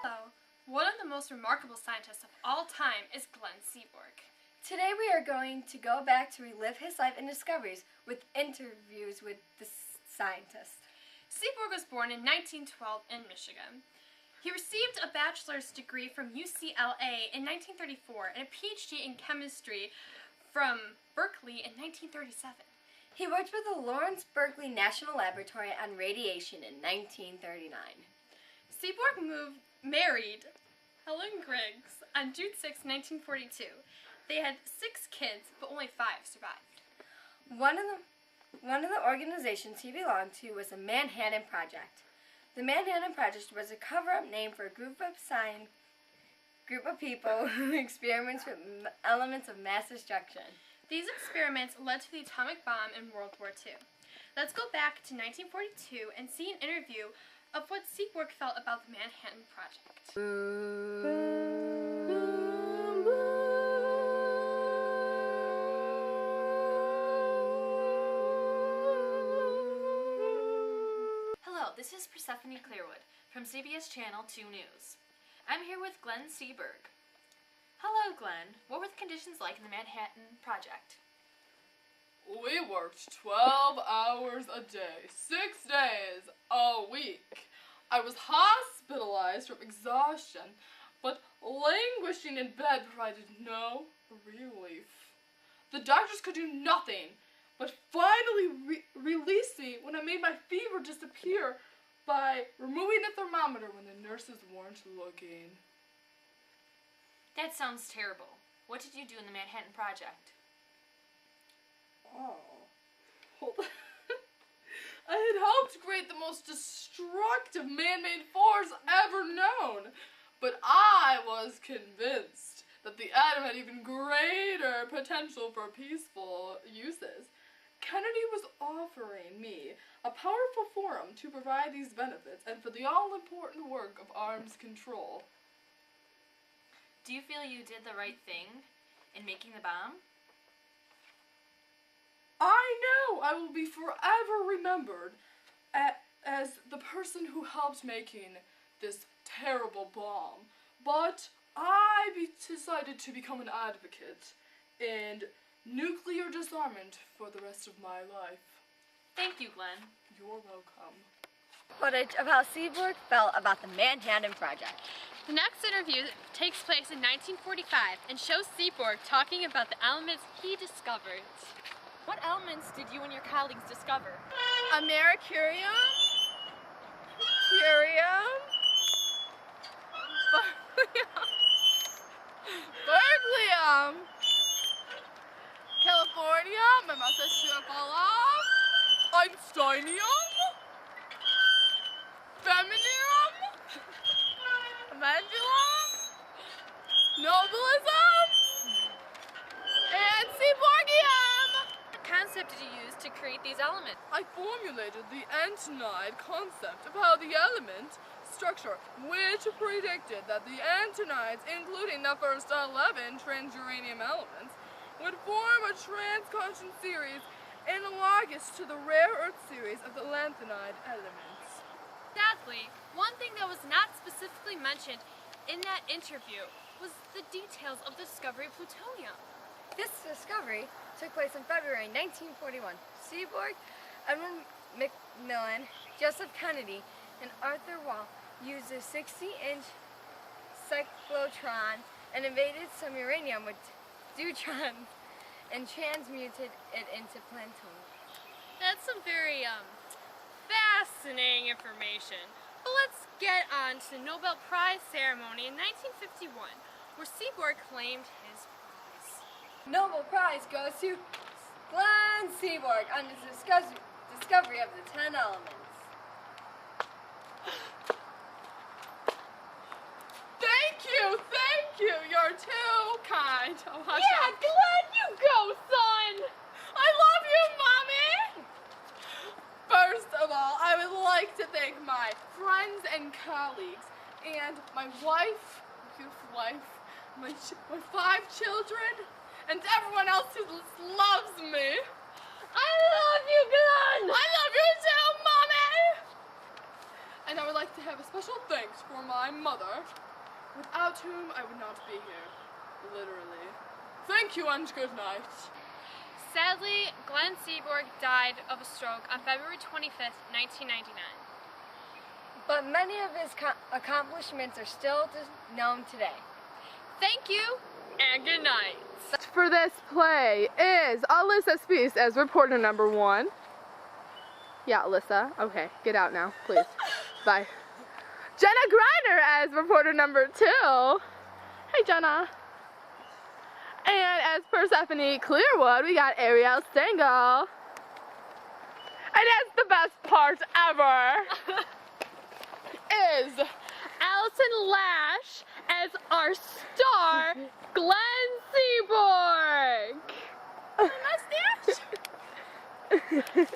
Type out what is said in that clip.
Hello. One of the most remarkable scientists of all time is Glenn Seaborg. Today we are going to go back to relive his life and discoveries with interviews with the scientist. Seaborg was born in 1912 in Michigan. He received a bachelor's degree from UCLA in 1934 and a PhD in chemistry from Berkeley in 1937. He worked with the Lawrence Berkeley National Laboratory on radiation in 1939. Seaborg married Helen Griggs on June 6, 1942. They had 6 kids, but only 5 survived. One of the organizations he belonged to was the Manhattan Project. The Manhattan Project was a cover-up name for a group of people who experiments with elements of mass destruction. These experiments led to the atomic bomb in World War II. Let's go back to 1942 and see an interview of what Seaborg felt about the Manhattan Project. Hello, this is Persephone Clearwood from CBS Channel 2 News. I'm here with Glenn Seaborg. Hello, Glenn. What were the conditions like in the Manhattan Project? We worked 12 hours a day, 6 days a week. I was hospitalized from exhaustion, but languishing in bed provided no relief. The doctors could do nothing but finally release me when I made my fever disappear by removing the thermometer when the nurses weren't looking. That sounds terrible. What did you do in the Manhattan Project? Oh. Hold on. I had helped create the most destructive man-made force ever known, but I was convinced that the atom had even greater potential for peaceful uses. Kennedy was offering me a powerful forum to provide these benefits and for the all-important work of arms control. Do you feel you did the right thing in making the bomb? I know I will be forever remembered as the person who helped making this terrible bomb, but I decided to become an advocate in nuclear disarmament for the rest of my life. Thank you, Glenn. You're welcome. Footage of how Seaborg felt about the Manhattan Project. The next interview takes place in 1945 and shows Seaborg talking about the elements he discovered. What elements did you and your colleagues discover? Americurium, curium, berkelium, californium, my mustache is gonna fall off, Einsteinium, femininum, pendulum, nobilism, and Seaborgium. What concept did you use to create these elements? I formulated the antinide concept of how the element structure, which predicted that the antinides, including the first 11 transuranium elements, would form a trans-constant series analogous to the rare earth series of the lanthanide elements. Sadly, one thing that was not specifically mentioned in that interview was the details of the discovery of plutonium. This discovery took place in February 1941. Seaborg, Edward McMillan, Joseph Kennedy, and Arthur Wall used a 60-inch cyclotron and invaded some uranium with deuterons and transmuted it into plutonium. That's some very fascinating information. But let's get on to the Nobel Prize ceremony in 1951, where Seaborg claimed his prize. Nobel Prize goes to Glenn Seaborg on his discovery of the 10 elements. Thank you, you're too kind. Oh, Glenn, you go, son! I love you, Mommy! First of all, I would like to thank my friends and colleagues and my wife, beautiful wife, my 5 children, and everyone else who loves me. I love you, Glenn! I love you too, Mommy! And I would like to have a special thanks for my mother, without whom I would not be here. Literally. Thank you and good night. Sadly, Glenn Seaborg died of a stroke on February 25th, 1999. But many of his accomplishments are still known today. Thank you, and good night. For this play is Alyssa Spees as reporter number 1. Yeah, Alyssa. Okay, get out now, please. Bye. Jenna Griner as reporter number 2. Hey, Jenna. And as Persephone Clearwood, we got Ariel Stengel. And as the best part ever is Allison Lash as our star, Glenn Seaborg. Mustache.